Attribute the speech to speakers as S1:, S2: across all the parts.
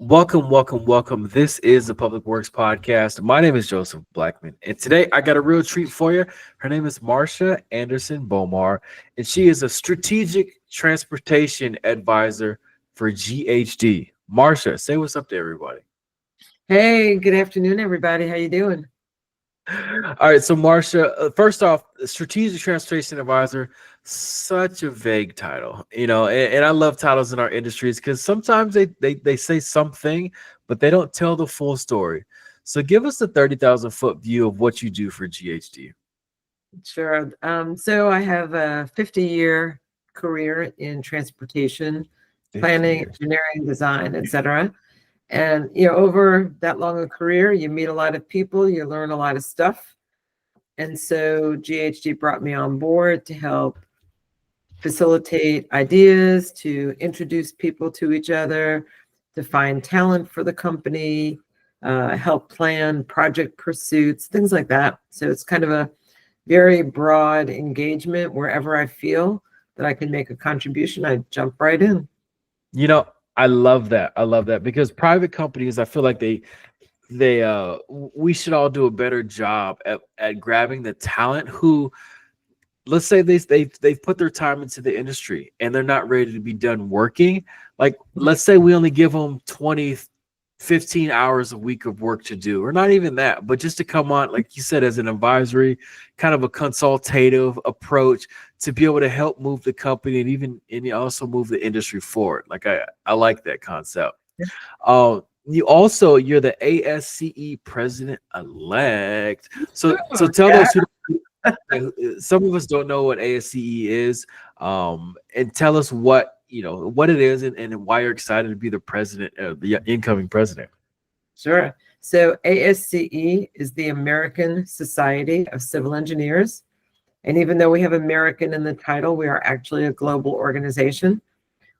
S1: Welcome, welcome, welcome. This is the Public Works Podcast. My name is Joseph Blackman, and today I got a real treat for you. Her name is Marsha Anderson Bomar, and she is a strategic transportation advisor for GHD. Marsha, say what's up to everybody.
S2: Hey, good afternoon, everybody. How you doing?
S1: All right, so Marsha, first off, strategic transportation advisor, such a vague title, and I love titles in our industries because sometimes they say something, but they don't tell the full story. So give us the 30,000-foot view of what you do for GHD.
S2: Sure. So I have a 50-year career in transportation,
S1: 50
S2: planning,
S1: years.
S2: engineering, design, etc. And over that long a career, you meet a lot of people, you learn a lot of stuff. And so GHD brought me on board to help facilitate ideas, to introduce people to each other, to find talent for the company, help plan project pursuits, things like that. So it's kind of a very broad engagement. Wherever I feel that I can make a contribution, I jump right in.
S1: I love that. I love that because private companies, I feel like they we should all do a better job at grabbing the talent who, let's say they've put their time into the industry and they're not ready to be done working. Like, let's say we only give them 20, 15 hours a week of work to do, or not even that, but just to come on, like you said, as an advisory, kind of a consultative approach to be able to help move the company and also move the industry forward. Like I like that concept. You're the ASCE president elect. So tell
S2: Yeah.
S1: those some of us don't know what ASCE is, and tell us what it is and why you're excited to be the president, the incoming president.
S2: Sure. So ASCE is the American Society of Civil Engineers. And even though we have American in the title, we are actually a global organization.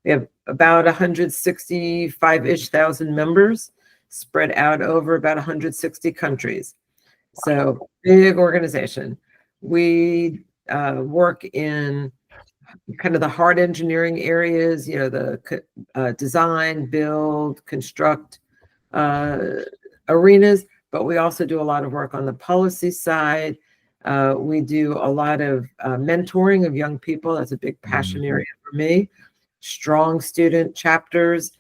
S2: We have about 165-ish thousand members spread out over about 160 countries. So big organization. We work in kind of the hard engineering areas, the design, build, construct arenas, but we also do a lot of work on the policy side. We do a lot of mentoring of young people. That's a big passion area for me. Strong student chapters,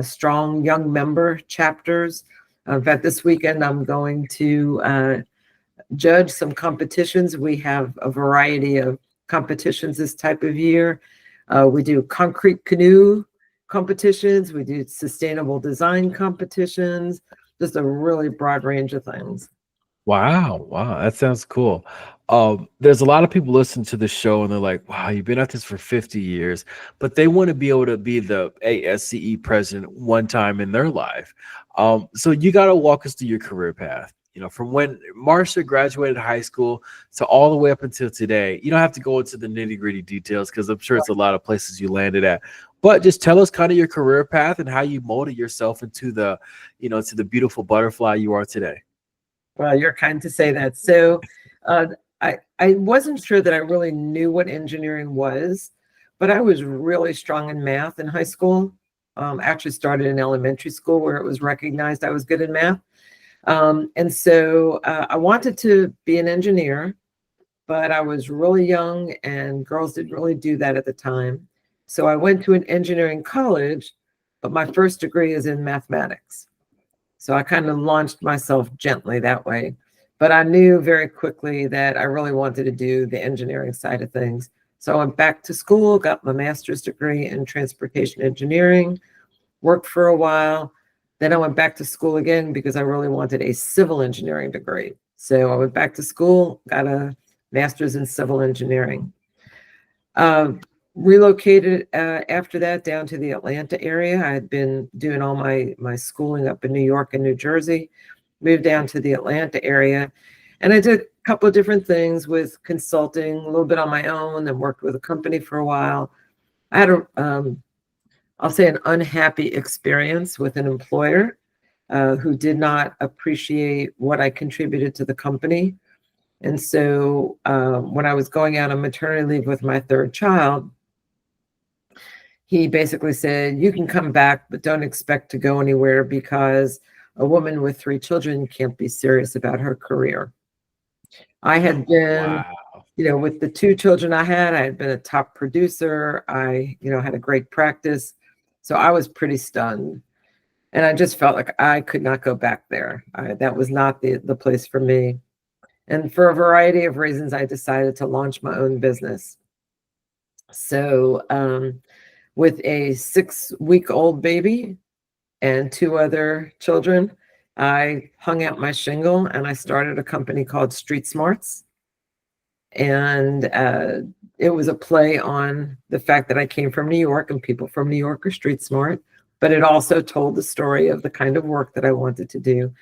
S2: strong young member chapters. In fact, this weekend I'm going to judge some competitions. We have a variety of competitions this type of year. We do concrete canoe competitions. We do sustainable design competitions, just a really broad range of things.
S1: Wow, that sounds cool. There's a lot of people listening to the show and they're like, wow, you've been at this for 50 years, but they want to be able to be the ASCE president one time in their life. So you got to walk us through your career path, from when Marsha graduated high school to all the way up until today. You don't have to go into the nitty-gritty details because I'm sure it's a lot of places you landed at, but just tell us kind of your career path and how you molded yourself into to the beautiful butterfly you are today.
S2: Well, you're kind to say that. So I wasn't sure that I really knew what engineering was, but I was really strong in math in high school. Actually started in elementary school where it was recognized I was good in math. And so I wanted to be an engineer, but I was really young and girls didn't really do that at the time. So I went to an engineering college, but my first degree is in mathematics. So I kind of launched myself gently that way. But I knew very quickly that I really wanted to do the engineering side of things. So I went back to school, got my master's degree in transportation engineering, worked for a while. Then I went back to school again because I really wanted a civil engineering degree. So I went back to school, got a master's in civil engineering. Relocated after that down to the Atlanta area. I had been doing all my schooling up in New York and New Jersey, moved down to the Atlanta area. And I did a couple of different things with consulting, a little bit on my own, and worked with a company for a while. I had I'll say an unhappy experience with an employer who did not appreciate what I contributed to the company. And so when I was going out on maternity leave with my third child, he basically said, you can come back, but don't expect to go anywhere because a woman with 3 children can't be serious about her career. I had been,
S1: Wow.
S2: with the 2 children I had been a top producer. I, had a great practice. So I was pretty stunned. And I just felt like I could not go back there. That was not the place for me. And for a variety of reasons, I decided to launch my own business. So, with a 6-week-old baby and 2 other children, I hung out my shingle and I started a company called Street Smarts. And it was a play on the fact that I came from New York and people from New York are street smart, but it also told the story of the kind of work that I wanted to do.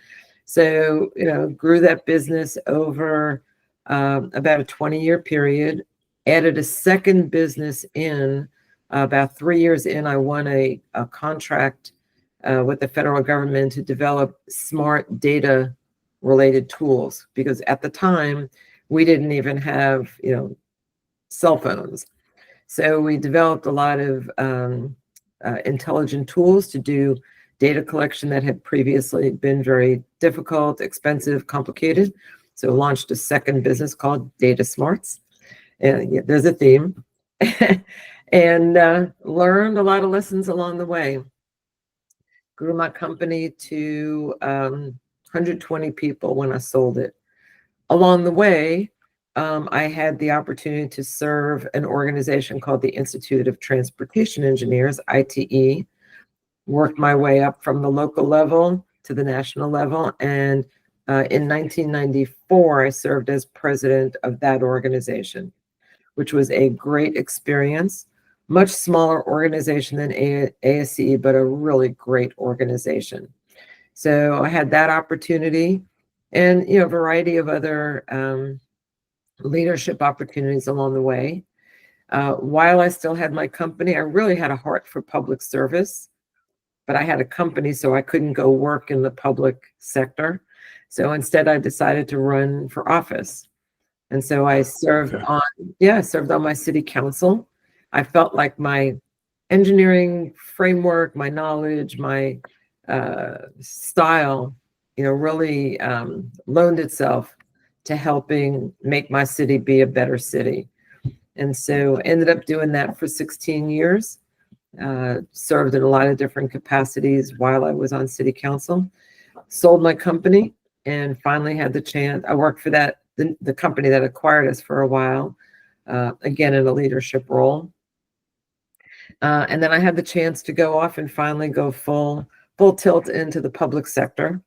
S2: So, grew that business over about a 20-year period, added a second business in. About 3 years in, I won a contract with the federal government to develop smart data related tools, because at the time we didn't even have, cell phones. So we developed a lot of intelligent tools to do data collection that had previously been very difficult, expensive, complicated. So launched a second business called Data Smarts. And yeah, there's a theme. And learned a lot of lessons along the way. Grew my company to 120 people when I sold it. Along the way, I had the opportunity to serve an organization called the Institute of Transportation Engineers, ITE. Worked my way up from the local level to the national level. And in 1994, I served as president of that organization, which was a great experience. Much smaller organization than ASCE, but a really great organization. So I had that opportunity and, a variety of other leadership opportunities along the way. While I still had my company, I really had a heart for public service, but I had a company, so I couldn't go work in the public sector. So instead, I decided to run for office. And so I served on my city council. I felt like my engineering framework, my knowledge, my style, really loaned itself to helping make my city be a better city. And so ended up doing that for 16 years. Served in a lot of different capacities while I was on city council. Sold my company and finally had the chance. I worked for the company that acquired us for a while, again in a leadership role. And then I had the chance to go off and finally go full tilt into the public sector.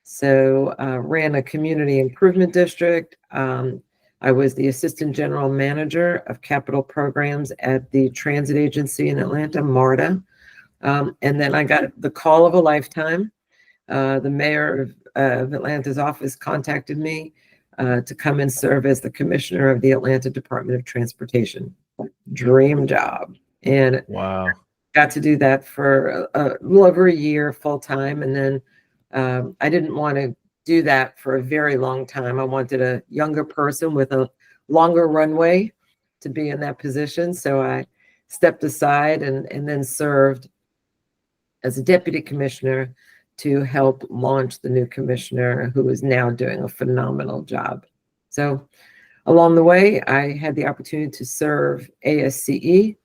S2: So ran a community improvement district. I was the assistant general manager of capital programs at the transit agency in Atlanta, MARTA. And then I got the call of a lifetime. The mayor of Atlanta's office contacted me to come and serve as the commissioner of the Atlanta Department of Transportation. Dream job. And
S1: Wow.
S2: got to do that for a little over a year full time. And then I didn't want to do that for a very long time. I wanted a younger person with a longer runway to be in that position. So I stepped aside and then served as a deputy commissioner to help launch the new commissioner, who is now doing a phenomenal job. So along the way, I had the opportunity to serve ASCE.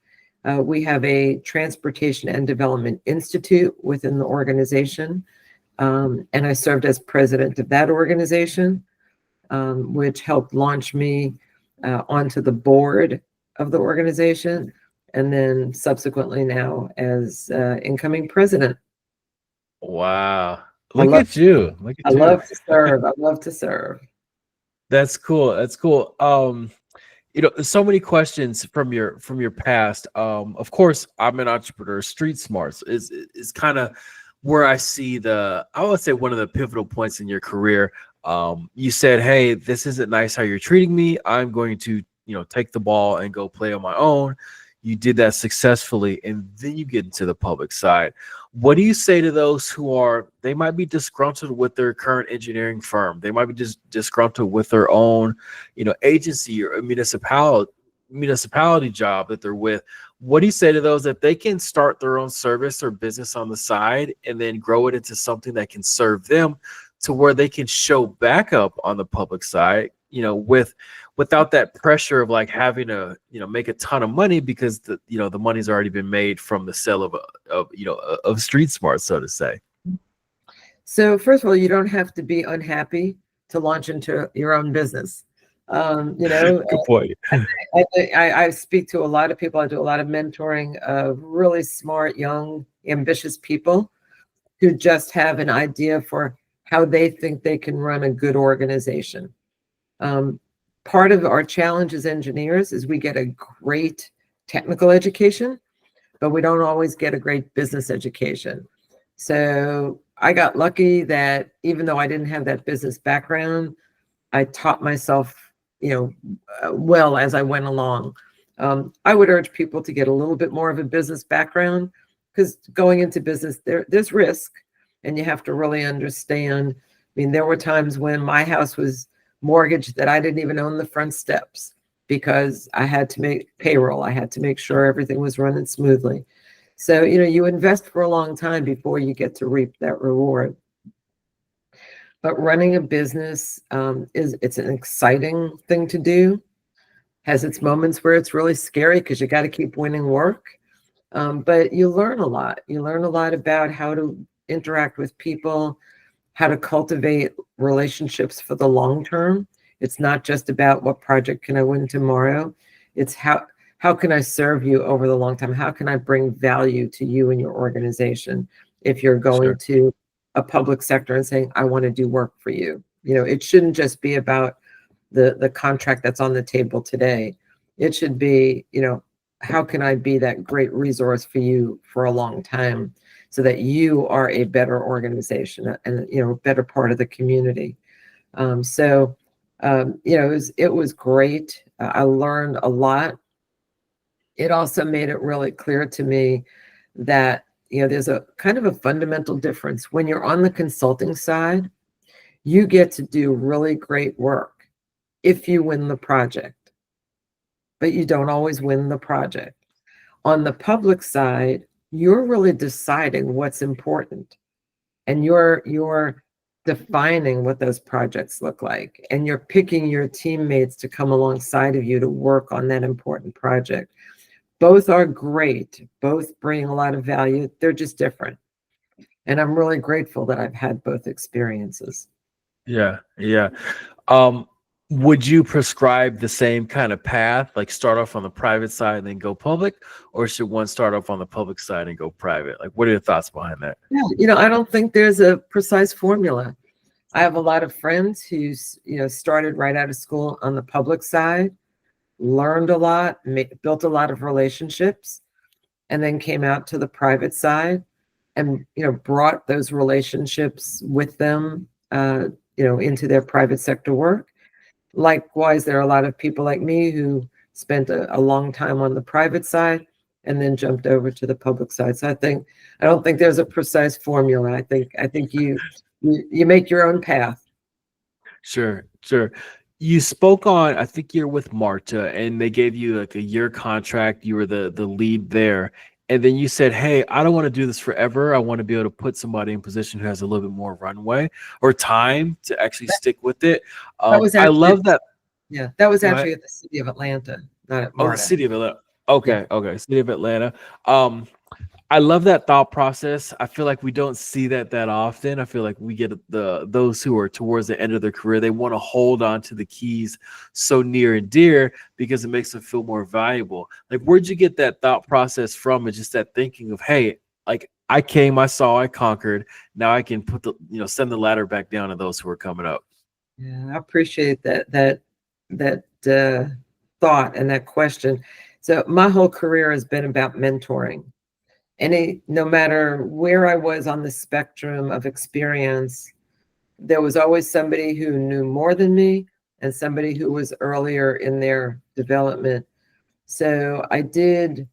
S2: We have a Transportation and Development Institute within the organization. And I served as president of that organization, which helped launch me onto the board of the organization, and then subsequently now as incoming president.
S1: Wow.
S2: I
S1: Look at you. Look at you.
S2: love to serve. I love to serve.
S1: That's cool. That's cool. So many questions from your past. Of course, I'm an entrepreneur. Street Smarts is kind of where I see I would say one of the pivotal points in your career. You said, "Hey, this isn't nice how you're treating me. I'm going to, take the ball and go play on my own." You did that successfully, and then you get into the public side. What do you say to those they might be disgruntled with their current engineering firm? They might be just disgruntled with their own, agency or a municipality, municipality job that they're with, what do you say to those that they can start their own service or business on the side and then grow it into something that can serve them to where they can show back up on the public side, without that pressure of like having to, make a ton of money because the money's already been made from the sale of street smart, so to say.
S2: So first of all, you don't have to be unhappy to launch into your own business.
S1: Good point.
S2: I speak to a lot of people. I do a lot of mentoring of really smart, young, ambitious people who just have an idea for how they think they can run a good organization. Part of our challenge as engineers is we get a great technical education, but we don't always get a great business education. So I got lucky that even though I didn't have that business background, I taught myself, well as I went along. I would urge people to get a little bit more of a business background because going into business, there's risk and you have to really understand. I mean, there were times when my house was mortgaged that I didn't even own the front steps because I had to make payroll. I had to make sure everything was running smoothly. So, you invest for a long time before you get to reap that reward. But running a business it's an exciting thing to do. Has its moments where it's really scary because you got to keep winning work. But you learn a lot. You learn a lot about how to interact with people, how to cultivate relationships for the long term. It's not just about what project can I win tomorrow. It's how can I serve you over the long time? How can I bring value to you and your organization if you're going to a public sector and saying, I want to do work for you? It shouldn't just be about the contract that's on the table today. It should be, how can I be that great resource for you for a long time so that you are a better organization and, a better part of the community. It was great. I learned a lot. It also made it really clear to me that, there's a kind of a fundamental difference. When you're on the consulting side, you get to do really great work if you win the project, but you don't always win the project. On the public side, you're really deciding what's important and you're defining what those projects look like, and you're picking your teammates to come alongside of you to work on that important project. Both are great. Both bring a lot of value. They're just different. And I'm really grateful that I've had both experiences.
S1: Yeah. Yeah. Would you prescribe the same kind of path, like start off on the private side and then go public, or should one start off on the public side and go private? Like, what are your thoughts behind that?
S2: Yeah, I don't think there's a precise formula. I have a lot of friends who, started right out of school on the public side, learned a lot, built a lot of relationships, and then came out to the private side and, brought those relationships with them, into their private sector work. Likewise, there are a lot of people like me who spent a long time on the private side and then jumped over to the public side. So I don't think there's a precise formula. I think you make your own path.
S1: Sure. You spoke on, I think you're with Marsha, and they gave you like a year contract. You were the lead there. And then you said, hey, I don't want to do this forever. I want to be able to put somebody in position who has a little bit more runway or time to actually stick with it. I love that.
S2: Yeah, that was actually at the City of Atlanta, not at MARTA.
S1: Oh, the City of Atlanta. Okay. City of Atlanta. I love that thought process. I feel like we don't see that often. I feel like we get those who are towards the end of their career, they want to hold on to the keys so near and dear because it makes them feel more valuable. Like, where'd you get that thought process from? And just that thinking of, hey, like I came, I saw, I conquered. Now I can send the ladder back down to those who are coming up.
S2: Yeah, I appreciate that thought and that question. So my whole career has been about mentoring. No matter where I was on the spectrum of experience, there was always somebody who knew more than me and somebody who was earlier in their development. So I did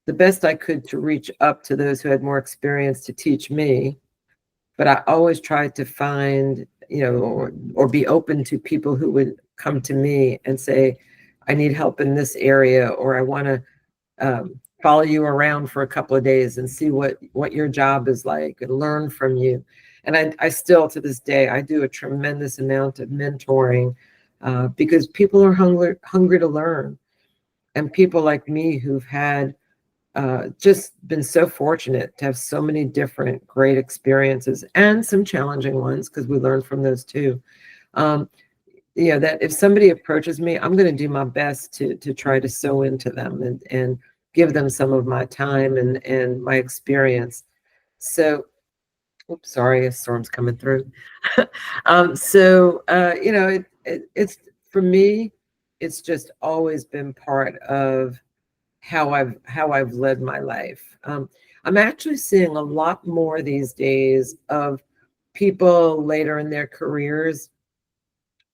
S2: the best I could to reach up to those who had more experience to teach me. But I always tried to find, or be open to people who would come to me and say, I need help in this area, or I want to follow you around for a couple of days and see what your job is like and learn from you. And I still, to this day, I do a tremendous amount of mentoring because people are hungry to learn. And people like me who've had just been so fortunate to have so many different great experiences and some challenging ones, because we learn from those too. Um, that if somebody approaches me, I'm going to do my best to try to sew into them and give them some of my time and my experience. So, oops, sorry, a storm's coming through. It's for me, it's just always been part of how I've led my life. I'm actually seeing a lot more these days of people later in their careers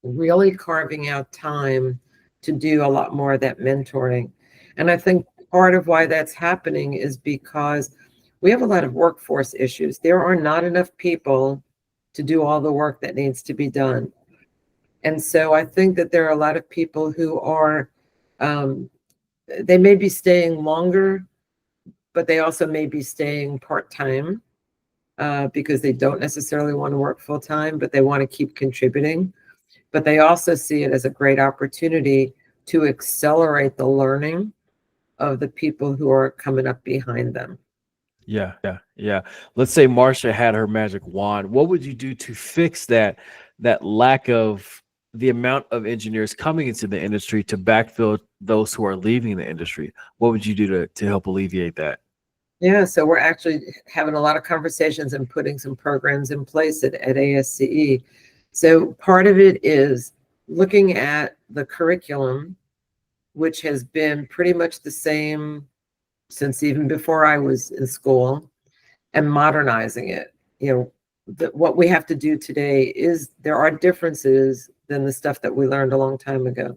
S2: really carving out time to do a lot more of that mentoring. And I think part of why that's happening is because we have a lot of workforce issues. There are not enough people to do all the work that needs to be done. And so I think that there are a lot of people who are, they may be staying longer, but they also may be staying part-time because they don't necessarily want to work full-time, but they want to keep contributing. But they also see it as a great opportunity to accelerate the learning of the people who are coming up behind them.
S1: Yeah. Let's say Marsha had her magic wand. What would you do to fix that lack of the amount of engineers coming into the industry to backfill those who are leaving the industry? What would you do to help alleviate that?
S2: Yeah, so we're actually having a lot of conversations and putting some programs in place at ASCE. So part of it is looking at the curriculum, which has been pretty much the same since even before I was in school, and modernizing it. What we have to do today is there are differences than the stuff that we learned a long time ago.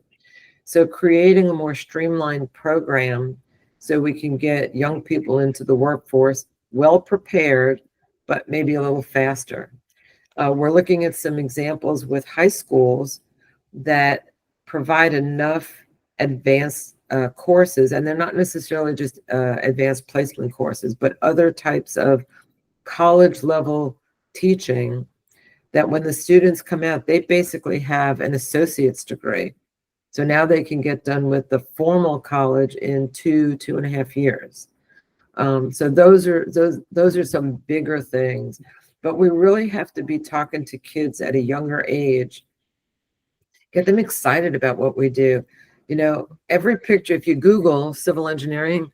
S2: So creating a more streamlined program so we can get young people into the workforce well prepared, but maybe a little faster. We're looking at some examples with high schools that provide enough advanced courses, and they're not necessarily just advanced placement courses, but other types of college level teaching that when the students come out, they basically have an associate's degree. So now they can get done with the formal college in 2.5 years. So those are some bigger things, but we really have to be talking to kids at a younger age, get them excited about what we do. Every picture, if you Google civil engineering,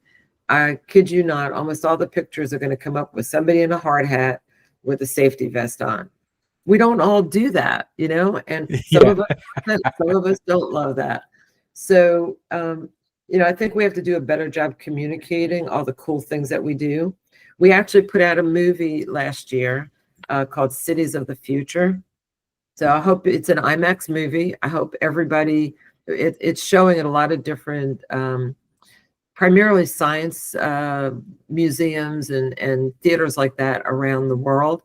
S2: I kid you not, almost all the pictures are going to come up with somebody in a hard hat with a safety vest on. We don't all do that, and some
S1: Yeah.
S2: of us don't love that. So, I think we have to do a better job communicating all the cool things that we do. We actually put out a movie last year called Cities of the Future. So I hope it's an IMAX movie. I hope everybody, it's showing at a lot of different, primarily science museums and theaters like that around the world.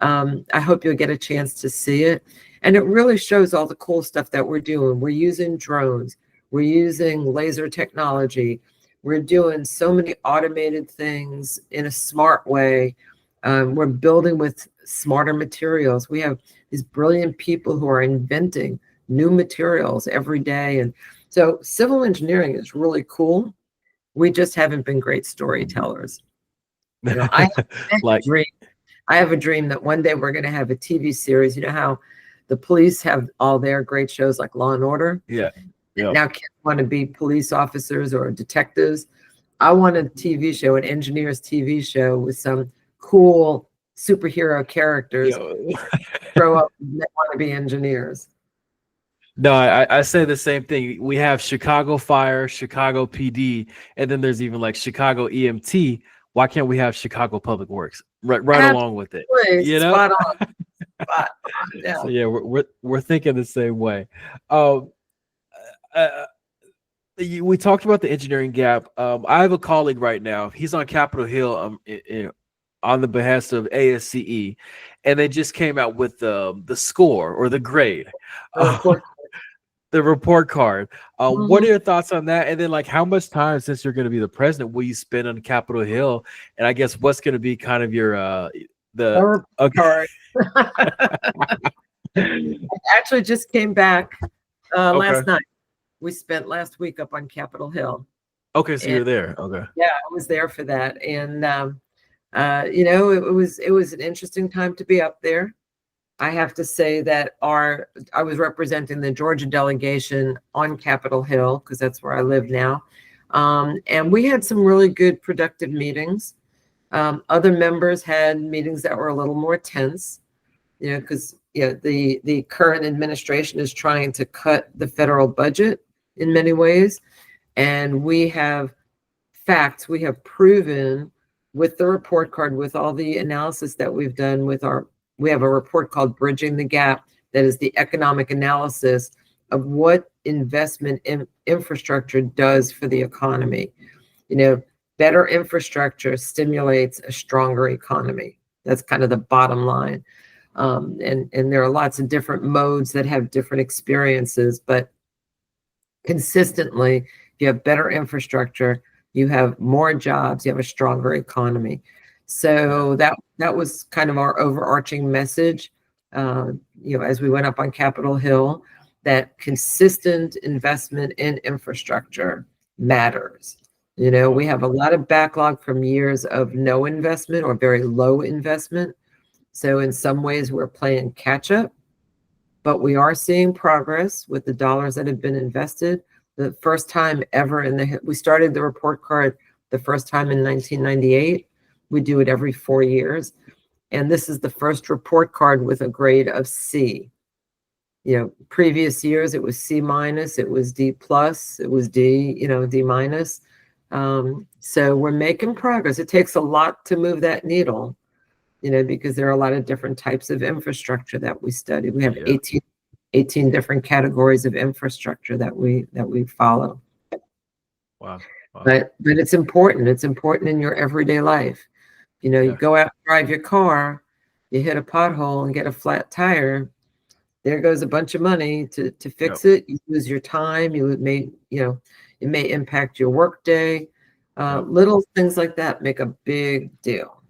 S2: I hope you'll get a chance to see it. And it really shows all the cool stuff that we're doing. We're using drones. We're using laser technology. We're doing so many automated things in a smart way. We're building with smarter materials. We have these brilliant people who are inventing new materials every day. And so civil engineering is really cool. We just haven't been great storytellers. I have a
S1: Like,
S2: dream. I have a dream that one day we're going to have a TV series. You know how the police have all their great shows like Law and Order?
S1: yeah.
S2: And
S1: Yeah.
S2: now kids want to be police officers or detectives. I want a TV show, an engineers TV show with some cool superhero characters
S1: Yeah.
S2: grow up and they want to be engineers.
S1: No, I say the same thing. We have Chicago Fire, Chicago PD, and then there's even like Chicago EMT. Why can't we have Chicago Public Works right along with it?
S2: Absolutely.
S1: You know?
S2: Spot on. Spot on. Yeah.
S1: So yeah, we're thinking the same way. Um, uh, we talked about the engineering gap. I have a colleague right now. He's on Capitol Hill. On the behest of ASCE, and they just came out with the score or the grade.
S2: The report.
S1: the report card. What are
S2: Mhm.
S1: your thoughts on that? And then, like, how much time, since you're going to be the president, will you spend on Capitol Hill? And I guess what's going to be kind of your
S2: A
S1: the
S2: report
S1: okay.
S2: card. I actually just came back
S1: Okay.
S2: last night. We spent last week up on Capitol Hill,
S1: Okay, so
S2: and
S1: you're there. Okay.
S2: yeah, I was there for that. And it was an interesting time to be up there. I have to say that I was representing the Georgia delegation on Capitol Hill because that's where I live now. And we had some really good productive meetings. Other members had meetings that were a little more tense, because the current administration is trying to cut the federal budget in many ways. And we have facts, we have proven with the report card, with all the analysis that we've done we have a report called Bridging the Gap that is the economic analysis of what investment in infrastructure does for the economy. Better infrastructure stimulates a stronger economy. That's kind of the bottom line. And there are lots of different modes that have different experiences, but consistently, if you have better infrastructure, you have more jobs, you have a stronger economy. So that was kind of our overarching message, as we went up on Capitol Hill, that consistent investment in infrastructure matters. We have a lot of backlog from years of no investment or very low investment. So in some ways, we're playing catch up, but we are seeing progress with the dollars that have been invested. The first time ever we started the report card the first time in 1998. We do it every 4 years. And this is the first report card with a grade of C. Previous years it was C minus, it was D plus, it was D, D minus. So we're making progress. It takes a lot to move that needle, because there are a lot of different types of infrastructure that we study. We have
S1: Yeah.
S2: 18 different categories of infrastructure that we follow.
S1: Wow. Wow.
S2: But it's important. It's important in your everyday life. You
S1: Yeah.
S2: go out and drive your car, you hit a pothole and get a flat tire. There goes a bunch of money to fix
S1: Yep.
S2: it. You lose your time. It may impact your work day.
S1: Yep.
S2: Little things like that make a big deal.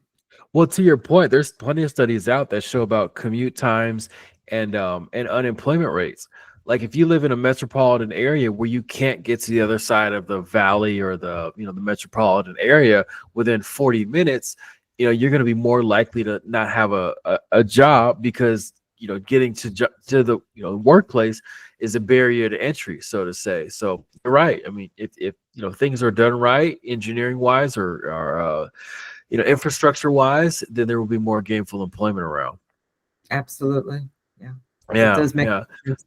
S1: Well, to your point, there's plenty of studies out that show about commute times and unemployment rates. Like if you live in a metropolitan area where you can't get to the other side of the valley or the metropolitan area within 40 minutes, you're going to be more likely to not have a job because getting to the workplace is a barrier to entry, so to say. So you're right. I mean, if things are done right, engineering wise or infrastructure wise, then there will be more gainful employment around.
S2: Absolutely. Yeah. It
S1: Yeah,
S2: does make
S1: yeah.
S2: sense.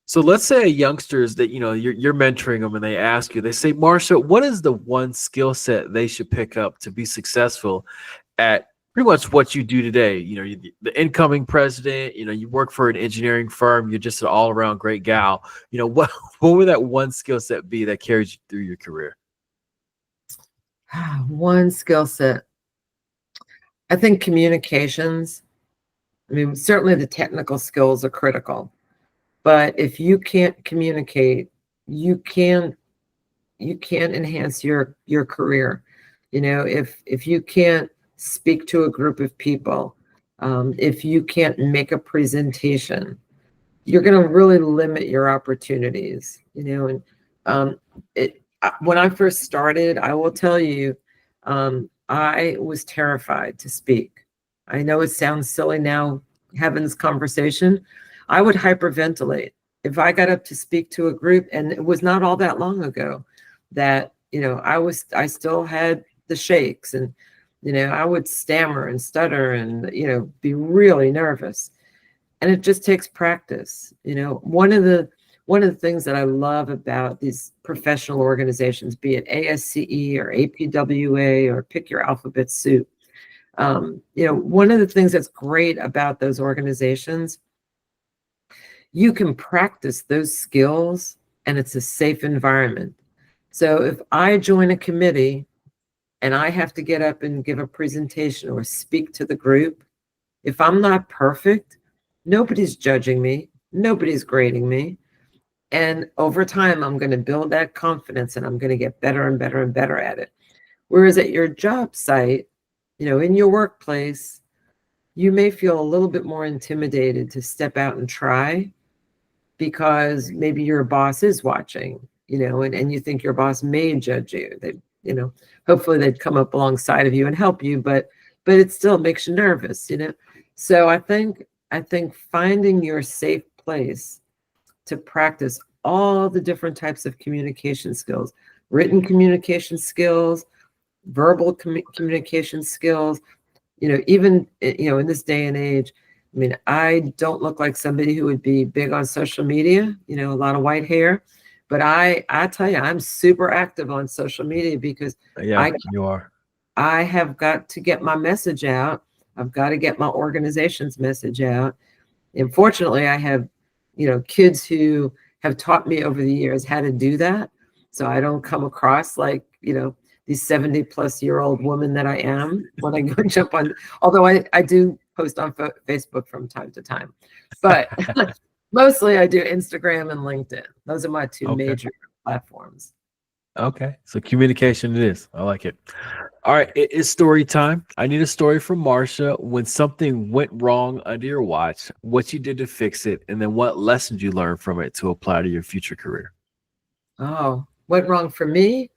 S1: So let's say youngsters that you're mentoring them and they ask you, they say, Marsha, what is the one skill set they should pick up to be successful at pretty much what you do today? You're the incoming president, you work for an engineering firm, you're just an all-around great gal. What would that one skill set be that carries you through your career?
S2: One skill set. I think communications. I mean, certainly the technical skills are critical, but if you can't communicate, you can't enhance your career. If you can't speak to a group of people, if you can't make a presentation, you're going to really limit your opportunities. And when I first started, I will tell you, I was terrified to speak. I know it sounds silly now having this conversation. I would hyperventilate if I got up to speak to a group, and it was not all that long ago that I still had the shakes, and I would stammer and stutter and be really nervous. And it just takes practice. One of the things that I love about these professional organizations, be it ASCE or APWA or pick your alphabet soup, one of the things that's great about those organizations, you can practice those skills and it's a safe environment. So if I join a committee and I have to get up and give a presentation or speak to the group, if I'm not perfect, nobody's judging me, nobody's grading me. And over time, I'm going to build that confidence and I'm going to get better and better and better at it. Whereas at your job site, in your workplace, you may feel a little bit more intimidated to step out and try because maybe your boss is watching, and you think your boss may judge you. Hopefully they'd come up alongside of you and help you, but it still makes you nervous, So I think finding your safe place to practice all the different types of communication skills, written communication skills, verbal communication skills, even, in this day and age. I mean, I don't look like somebody who would be big on social media, a lot of white hair, but I tell you, I'm super active on social media because
S1: Yeah, you are.
S2: I have got to get my message out. I've got to get my organization's message out. And fortunately, I have, kids who have taught me over the years how to do that. So I don't come across like, these 70-plus-year-old woman that I am when I go jump on, although I do post on Facebook from time to time. But mostly I do Instagram and LinkedIn. Those are my two major platforms.
S1: Okay. So communication it is. I like it. All right. It is story time. I need a story from Marsha when something went wrong under your watch, what you did to fix it, and then what lessons you learned from it to apply to your future career.
S2: Oh, went wrong for me?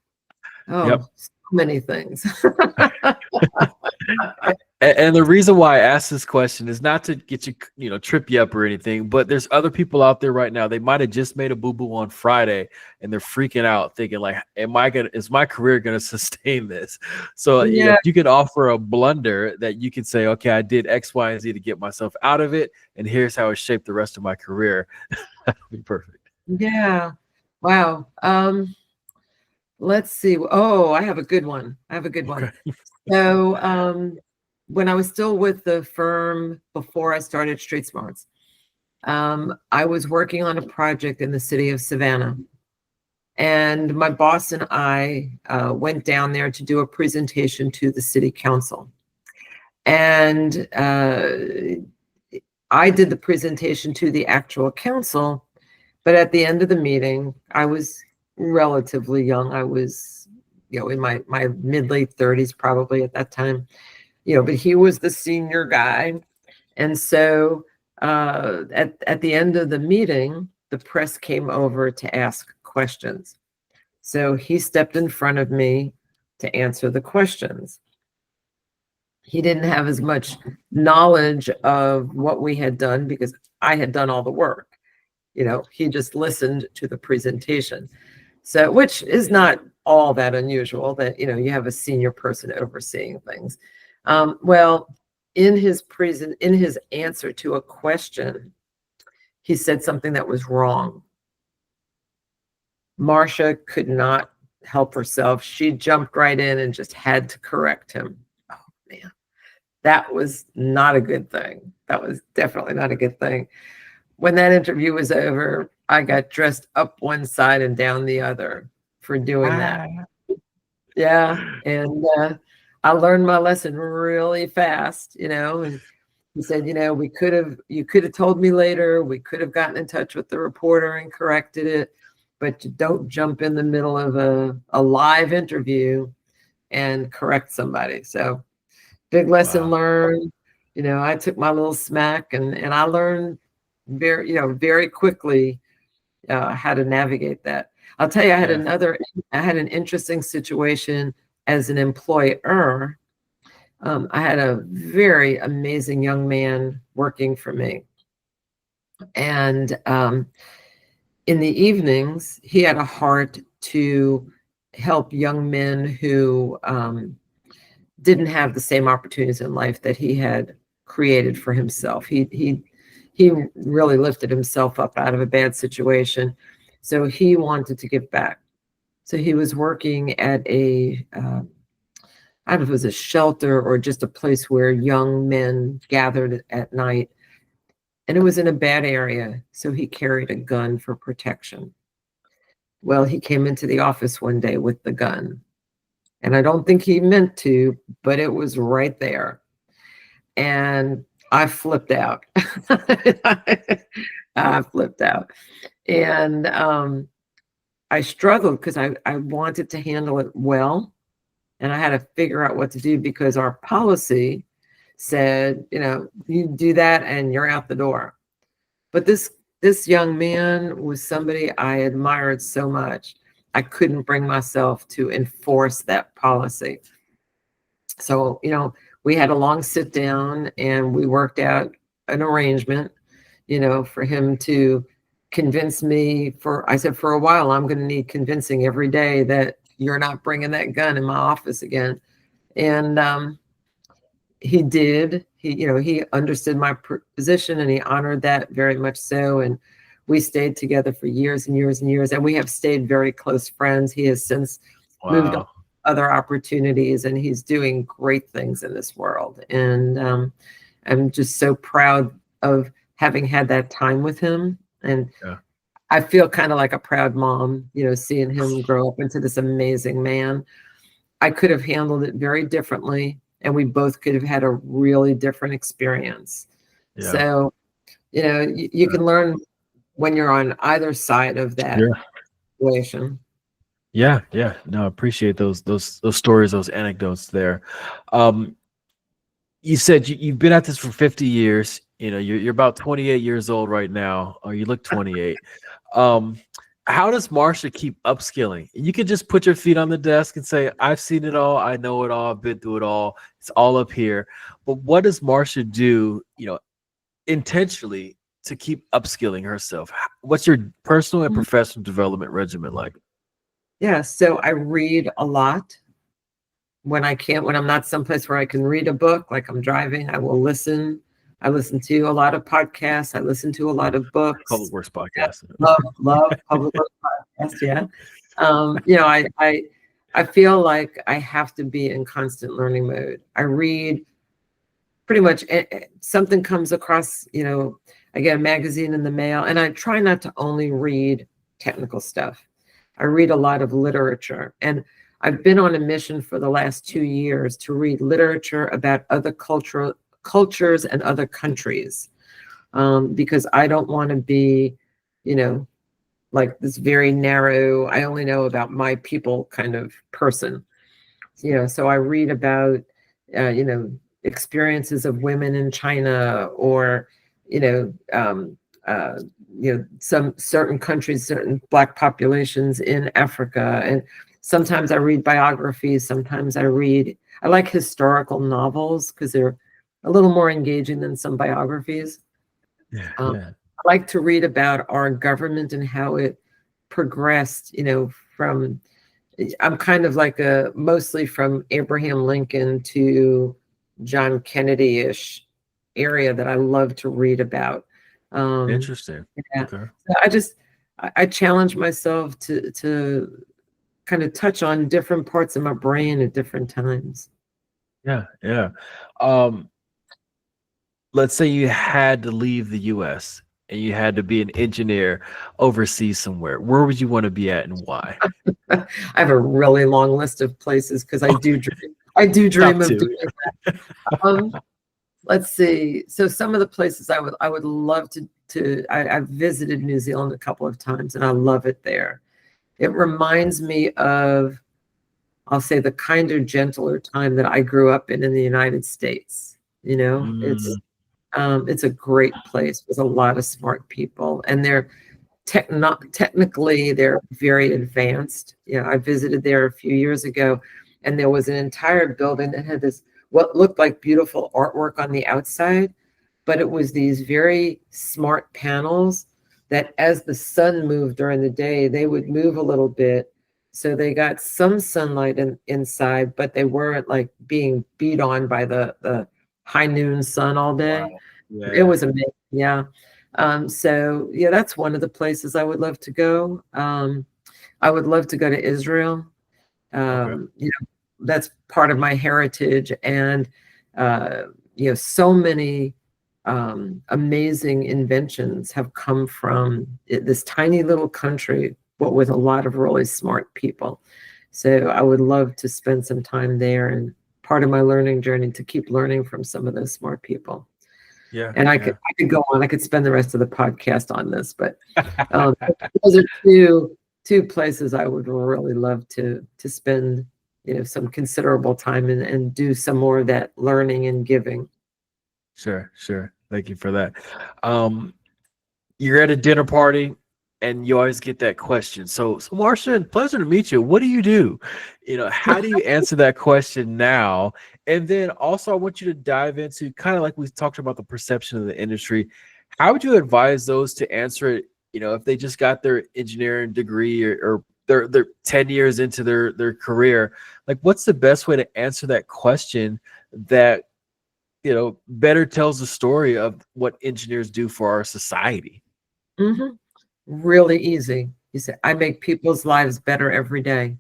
S2: Oh,
S1: Yep.
S2: so many things.
S1: And the reason why I asked this question is not to get you, trip you up or anything, but there's other people out there right now. They might have just made a boo-boo on Friday and they're freaking out thinking like, is my career going to sustain this? So if you could offer a blunder that you can say, okay, I did X, Y, and Z to get myself out of it. And here's how it shaped the rest of my career. That would be perfect.
S2: Yeah. Wow. Let's see. Oh, I have a good one.
S1: Okay.
S2: So, when I was still with the firm before I started Street Smarts, I was working on a project in the city of Savannah. And my boss and I went down there to do a presentation to the city council. And I did the presentation to the actual council. But at the end of the meeting, I was relatively young. I was, in my mid-late 30s probably at that time. But he was the senior guy. And so at the end of the meeting, the press came over to ask questions. So he stepped in front of me to answer the questions. He didn't have as much knowledge of what we had done because I had done all the work. He just listened to the presentation. So, which is not all that unusual that, you have a senior person overseeing things. Well, in his answer to a question, he said something that was wrong. Marsha could not help herself. She jumped right in and just had to correct him. Oh man, that was not a good thing. That was definitely not a good thing. When that interview was over, I got dressed up one side and down the other for doing that. Yeah, and I learned my lesson really fast, and he said, you could have told me later, we could have gotten in touch with the reporter and corrected it, but you don't jump in the middle of a live interview and correct somebody. So big lesson learned. I took my little smack and I learned very quickly how to navigate that. I'll tell you, I had an interesting situation as an employer. I had a very amazing young man working for me. And in the evenings, he had a heart to help young men who didn't have the same opportunities in life that he had created for himself. He really lifted himself up out of a bad situation. So he wanted to give back. So he was working at I don't know if it was a shelter or just a place where young men gathered at night. And it was in a bad area. So he carried a gun for protection. Well, he came into the office one day with the gun. And I don't think he meant to, but it was right there. And I flipped out. I flipped out. And I struggled because I wanted to handle it well. And I had to figure out what to do because our policy said, you do that and you're out the door. But this young man was somebody I admired so much. I couldn't bring myself to enforce that policy. So, we had a long sit down and we worked out an arrangement, for him to convince me I said, for a while, I'm going to need convincing every day that you're not bringing that gun in my office again. And he did. He understood my position and he honored that very much so. And we stayed together for years and years and years. And we have stayed very close friends. He has since moved on
S1: Wow.
S2: to other opportunities and he's doing great things in this world. And I'm just so proud of having had that time with him. And
S1: Yeah.
S2: I feel kind of like a proud mom, seeing him grow up into this amazing man. I could have handled it very differently, and we both could have had a really different experience.
S1: Yeah.
S2: So, you can learn when you're on either side of that
S1: Yeah.
S2: situation.
S1: Yeah. Yeah. No, I appreciate those stories, those anecdotes there. Um, you said you've been at this for 50 years. You're about 28 years old right now, or you look 28. Um, how does Marsha keep upskilling? You could just put your feet on the desk and say, I've seen it all, I know it all, I've been through it all, it's all up here. But what does Marsha do, intentionally to keep upskilling herself? What's your personal and professional development regimen like?
S2: Yeah, so I read a lot when I'm not someplace where I can read a book, like I'm driving, I will listen. I listen to a lot of podcasts. I listen to a lot of
S1: Public
S2: books.
S1: Works podcast.
S2: Love public podcast. Yeah. I feel like I have to be in constant learning mode. I read pretty much something comes across, I get a magazine in the mail, and I try not to only read technical stuff. I read a lot of literature, and I've been on a mission for the last 2 years to read literature about other cultures and other countries, because I don't want to be, like this very narrow, I only know about my people kind of person. So I read about, experiences of women in China, or, you know, um, uh, some certain countries, certain Black populations in Africa. And sometimes I read biographies. Sometimes I like historical novels because they're a little more engaging than some biographies.
S1: Yeah.
S2: Um,
S1: Yeah.
S2: I like to read about our government and how it progressed, from, I'm kind of like mostly from Abraham Lincoln to John Kennedy-ish area that I love to read about. Um,
S1: Interesting.
S2: yeah.
S1: Okay.
S2: So I challenge myself to kind of touch on different parts of my brain at different times.
S1: Yeah. Yeah. Um, let's say you had to leave the US and you had to be an engineer overseas somewhere. Where would you want to be at and why?
S2: I have a really long list of places because I do
S1: Top
S2: dream of
S1: two.
S2: doing that. Let's see. So some of the places I would love I've visited New Zealand a couple of times and I love it there. It reminds me of, I'll say, the kinder, gentler time that I grew up in the United States.
S1: Mm,
S2: It's a great place with a lot of smart people, and they're technically they're very advanced. I visited there a few years ago, and there was an entire building that had this what looked like beautiful artwork on the outside, but it was these very smart panels that as the sun moved during the day, they would move a little bit. So they got some sunlight inside, but they weren't like being beat on by the high noon sun all day.
S1: wow.
S2: It
S1: Yeah.
S2: was amazing. Yeah. So yeah, that's one of the places I would love to go. I would love to go to Israel.
S1: Okay.
S2: That's part of my heritage, and so many amazing inventions have come from this tiny little country, but with a lot of really smart people. So I would love to spend some time there, and part of my learning journey to keep learning from some of those smart people.
S1: Yeah.
S2: And I
S1: Yeah.
S2: could go on. I could spend the rest of the podcast on this, but those are two places I would really love to spend, some considerable time and do some more of that learning and giving.
S1: Sure. Sure. Thank you for that. Um, you're at a dinner party and you always get that question. So Marsha, pleasure to meet you. What do you do? How do you answer that question now? And then also, I want you to dive into kind of like we talked about the perception of the industry. How would you advise those to answer it? If they just got their engineering degree or they're 10 years into their career, like what's the best way to answer that question that better tells the story of what engineers do for our society?
S2: hmm Really easy. You say, I make people's lives better every day.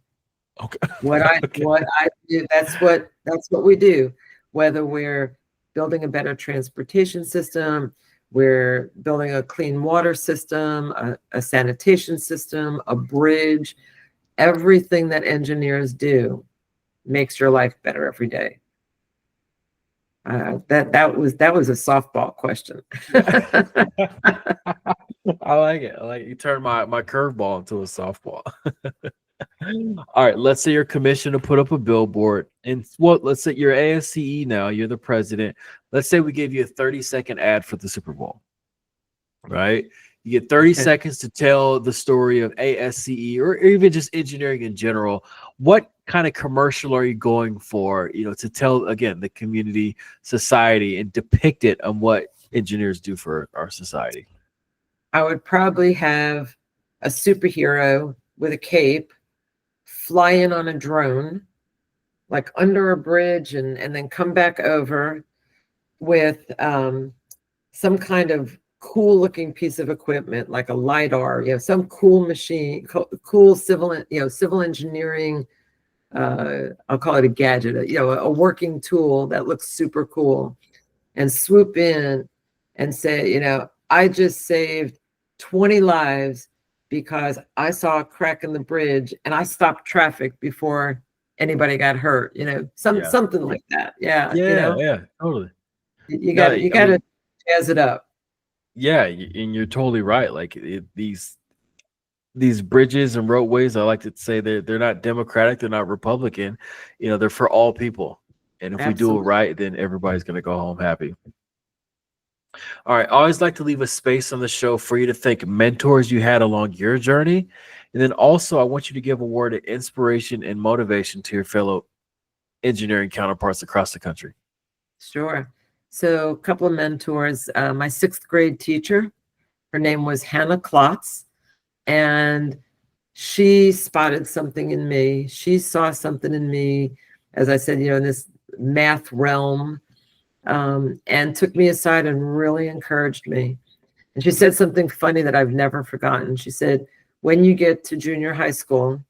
S1: Okay.
S2: What I
S1: Okay.
S2: what I do, that's what we do. Whether we're building a better transportation system, we're building a clean water system, a sanitation system, a bridge, everything that engineers do makes your life better every day. That was a softball question.
S1: Yeah. I like it. I like it. You turned my curveball into a softball. All right, let's say you're commissioned to put up a billboard, and let's say you're ASCE now, you're the president. Let's say we gave you a 30-second ad for the Super Bowl, right? You get 30
S2: Okay.
S1: seconds to tell the story of ASCE or even just engineering in general. What kind of commercial are you going for, to tell, again, the community, society, and depict it on what engineers do for our society?
S2: I would probably have a superhero with a cape fly in on a drone, like under a bridge, and then come back over with some kind of cool looking piece of equipment, like a LiDAR, some cool machine, cool civil engineering. I'll call it a gadget, a working tool that looks super cool, and swoop in and say, I just saved 20 lives because I saw a crack in the bridge and I stopped traffic before anybody got hurt,
S1: Yeah.
S2: something like that. Yeah,
S1: Yeah, yeah, totally.
S2: you
S1: No,
S2: got to you
S1: I
S2: got to
S1: mean,
S2: jazz it up.
S1: yeah, and you're totally right. Like these bridges and roadways, I like to say they're not Democratic, they're not Republican. They're for all people. And if we do it
S2: Absolutely.
S1: right, then everybody's gonna go home happy. All right. I always like to leave a space on the show for you to thank mentors you had along your journey. And then also I want you to give a word of inspiration and motivation to your fellow engineering counterparts across the country.
S2: Sure. So a couple of mentors. My sixth grade teacher, her name was Hannah Klotz, and she spotted something in me. She saw something in me, as I said, in this math realm, and took me aside and really encouraged me. And she said something funny that I've never forgotten. She said, when you get to junior high school,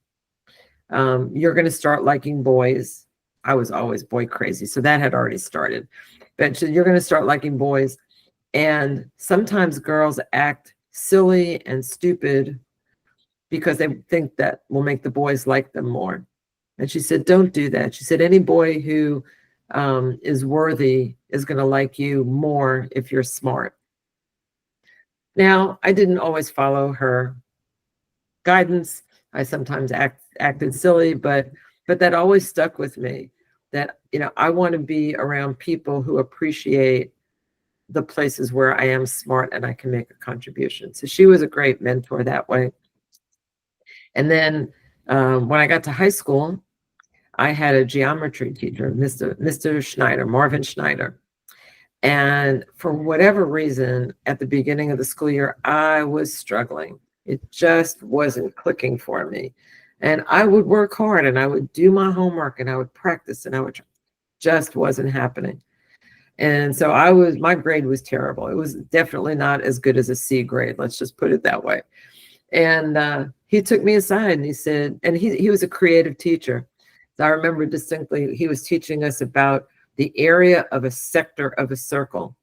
S2: you're going to start liking boys. I was always boy crazy, so that had already started. But you're going to start liking boys. And sometimes girls act silly and stupid because they think that will make the boys like them more. And she said, don't do that. She said, any boy who is worthy is going to like you more if you're smart. Now, I didn't always follow her guidance. I sometimes acted silly, but that always stuck with me, that, I want to be around people who appreciate the places where I am smart and I can make a contribution. So she was a great mentor that way. And then when I got to high school, I had a geometry teacher, Mr. Schneider, Marvin Schneider. And for whatever reason, at the beginning of the school year, I was struggling. It just wasn't clicking for me. And I would work hard and I would do my homework and I would practice and just wasn't happening. And so my grade was terrible. It was definitely not as good as a C grade. Let's just put it that way. And he took me aside and he said, and he was a creative teacher. So I remember distinctly, he was teaching us about the area of a sector of a circle.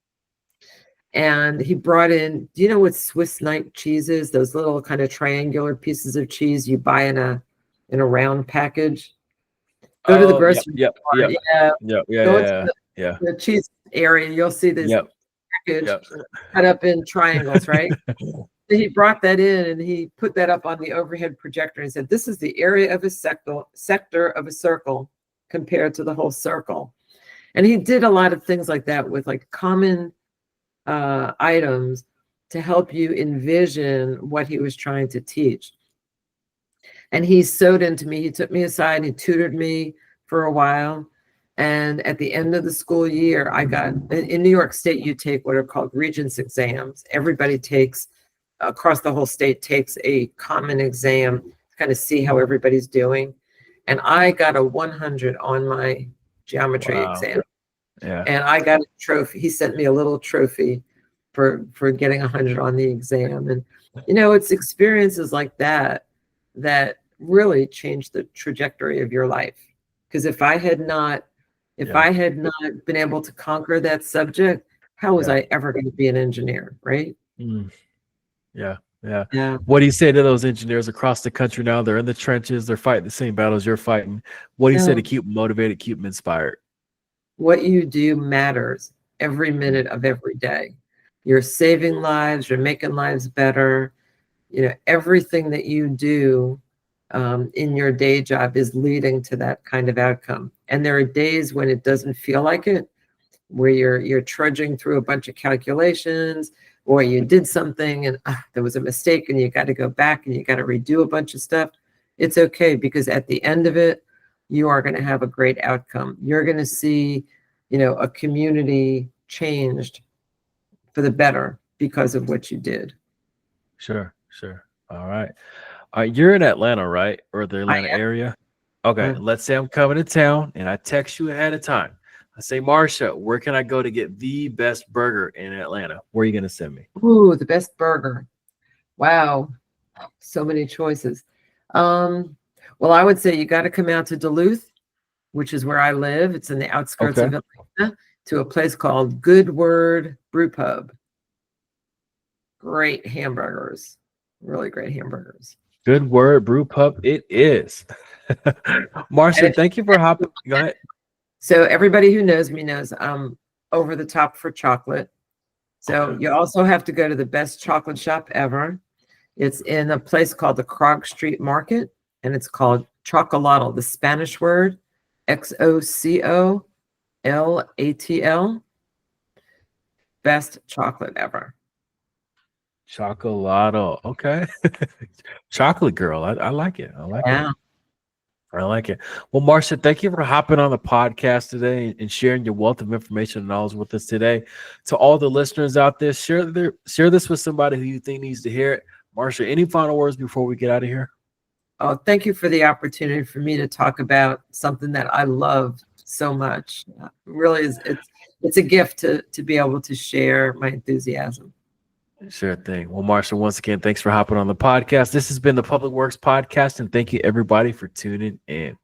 S2: And he brought in, do you know what Swiss night cheese is? Those little kind of triangular pieces of cheese you buy in a round package. Go to the
S1: Oh, yep,
S2: grocery
S1: yep,
S2: store.
S1: yep,
S2: Yeah,
S1: yep, yeah,
S2: go into
S1: yeah, yeah,
S2: the cheese area. You'll see this
S1: yep.
S2: package
S1: Yep.
S2: cut up in triangles, right? So he brought that in and he put that up on the overhead projector and said, this is the area of a sector of a circle compared to the whole circle. And he did a lot of things like that with like common items to help you envision what he was trying to teach. And he sewed into me. He took me aside. He tutored me for a while. And at the end of the school year, I got, in New York State, you take what are called Regents exams. Everybody takes, across the whole state, takes a common exam to kind of see how everybody's doing. And I got a 100 on my geometry exam.
S1: Yeah.
S2: And I got a trophy. He sent me a little trophy for getting 100 on the exam. And, you know, it's experiences like that that really changed the trajectory of your life. Because if I had not been able to conquer that subject, how was I ever going to be an engineer, right?
S1: Yeah. What do you say to those engineers across the country now? They're in the trenches. They're fighting the same battles you're fighting. What do you say to keep them motivated, keep them inspired?
S2: What you do matters every minute of every day. You're saving lives. You're making lives better. You know, everything that you do in your day job is leading to that kind of outcome. And there are days when it doesn't feel like it, where you're trudging through a bunch of calculations, or you did something and there was a mistake and you got to go back and you got to redo a bunch of stuff. It's okay, because at the end of it, you are going to have a great outcome. You're going to see, you know, a community changed for the better because of what you did.
S1: Sure. All right. You're in Atlanta, right? Or the Atlanta area? Okay. Let's say I'm coming to town and I text you ahead of time. I say, Marsha, where can I go to get the best burger in Atlanta? Where are you going to send me?
S2: Ooh, the best burger. Wow. So many choices. Well, I would say you got to come out to Duluth, which is where I live. It's in the outskirts of Atlanta, to a place called Good Word Brew Pub. Great hamburgers. Really great hamburgers.
S1: Good Word Brew Pub. It is. Marsha, thank you for hopping. Go ahead.
S2: So everybody who knows me knows I'm over the top for chocolate. So you also have to go to the best chocolate shop ever. It's in a place called the Krog Street Market, and it's called Chocolatl, the Spanish word, XOCOLATL. Best chocolate ever.
S1: Chocolatl. Okay. Chocolate girl. I like it. I like it. I like it. Well, Marsha, thank you for hopping on the podcast today and sharing your wealth of information and knowledge with us today. To all the listeners out there, share this with somebody who you think needs to hear it. Marsha, any final words before we get out of here?
S2: Oh, thank you for the opportunity for me to talk about something that I love so much. Really, it's a gift to be able to share my enthusiasm.
S1: Sure thing. Well, Marsha, once again, thanks for hopping on the podcast. This has been the Public Works Podcast, and thank you, everybody, for tuning in.